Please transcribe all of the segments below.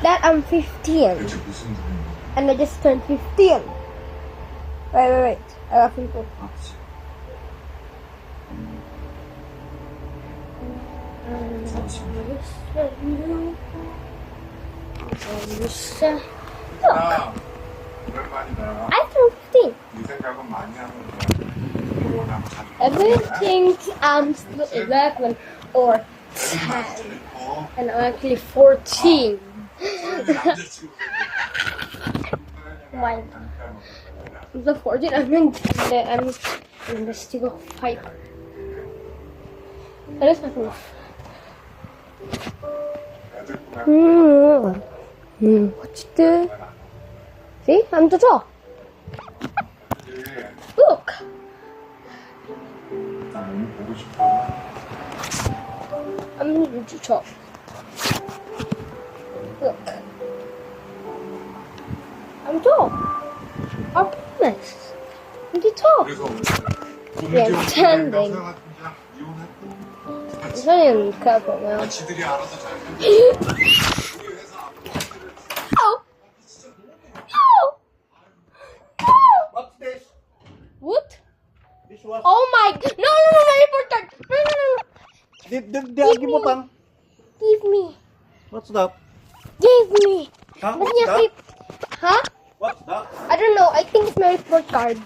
that I'm 15. 대체 무슨 일이야? And I just turned 15. Wait. I got people. 아버지. 야, 오랜만이다. I turned 15. 네 생각은 많이 하는 거야. 결혼하고 자는 거. Everyone thinks I'm still 11 or 10. 어, And I'm actually 14. 남자친구. Why? The 14, I'm in the still 5. That is my proof. What you do? See? I'm the top. Look! 나 너무 보고 싶어. I'm the top. Look. I'm top. I promise. I'm the top. 그래서 Yeah, standing. 이선이는 그럴 거고요. 지들이 알아서 잘 해. 우리 회사 앞으로 Oh! What's this? What? This was... Oh my! No! Report card! No! Di agi mo pang. Give me! What's that? Give me! Huh? Ba't What's niya that? keep? Huh? What's that? I don't know. I think it's my report card.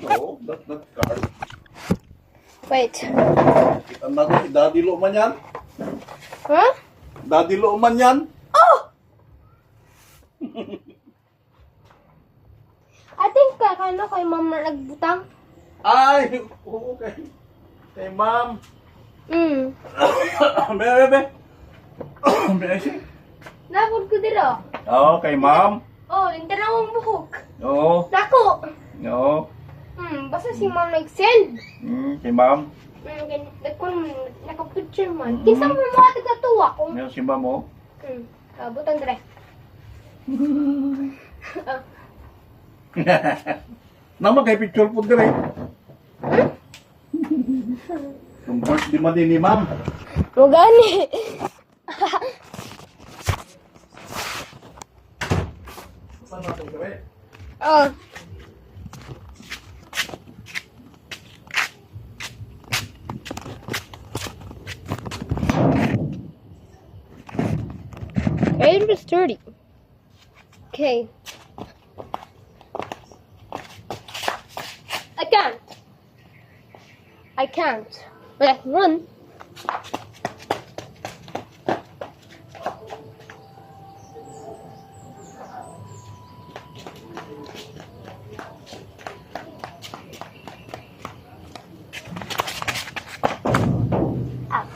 No, that's not card. Wait. Ang natin, Daddy Lo man yan. Huh? Daddy Lo man yan. Oh! I think kay mom na nagbutang. Ay, okay. Kay ma'am. Bebe. Bebe. Napod ko dito. Oo, kay ma'am. Oh, lintan akong buhok. Oo. Nako! Oo. Basta si mom nag-send. Kay ma'am. Naka-picture man. Kinsa mo mga taga-tuwa ko. Ano si ma'am mo? Butang dire. Nama kay picture po dire. Kung birthday man din ni ma'am. Mo gani. Saan natin dire? Oh. It was 30. Okay. I can't. But I can run. Ah.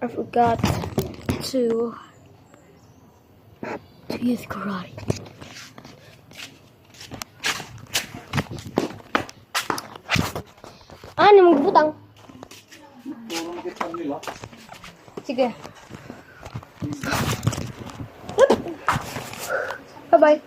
I forgot to use karate. Ano magbutang? Turong kita nila. Sige. Bye-bye.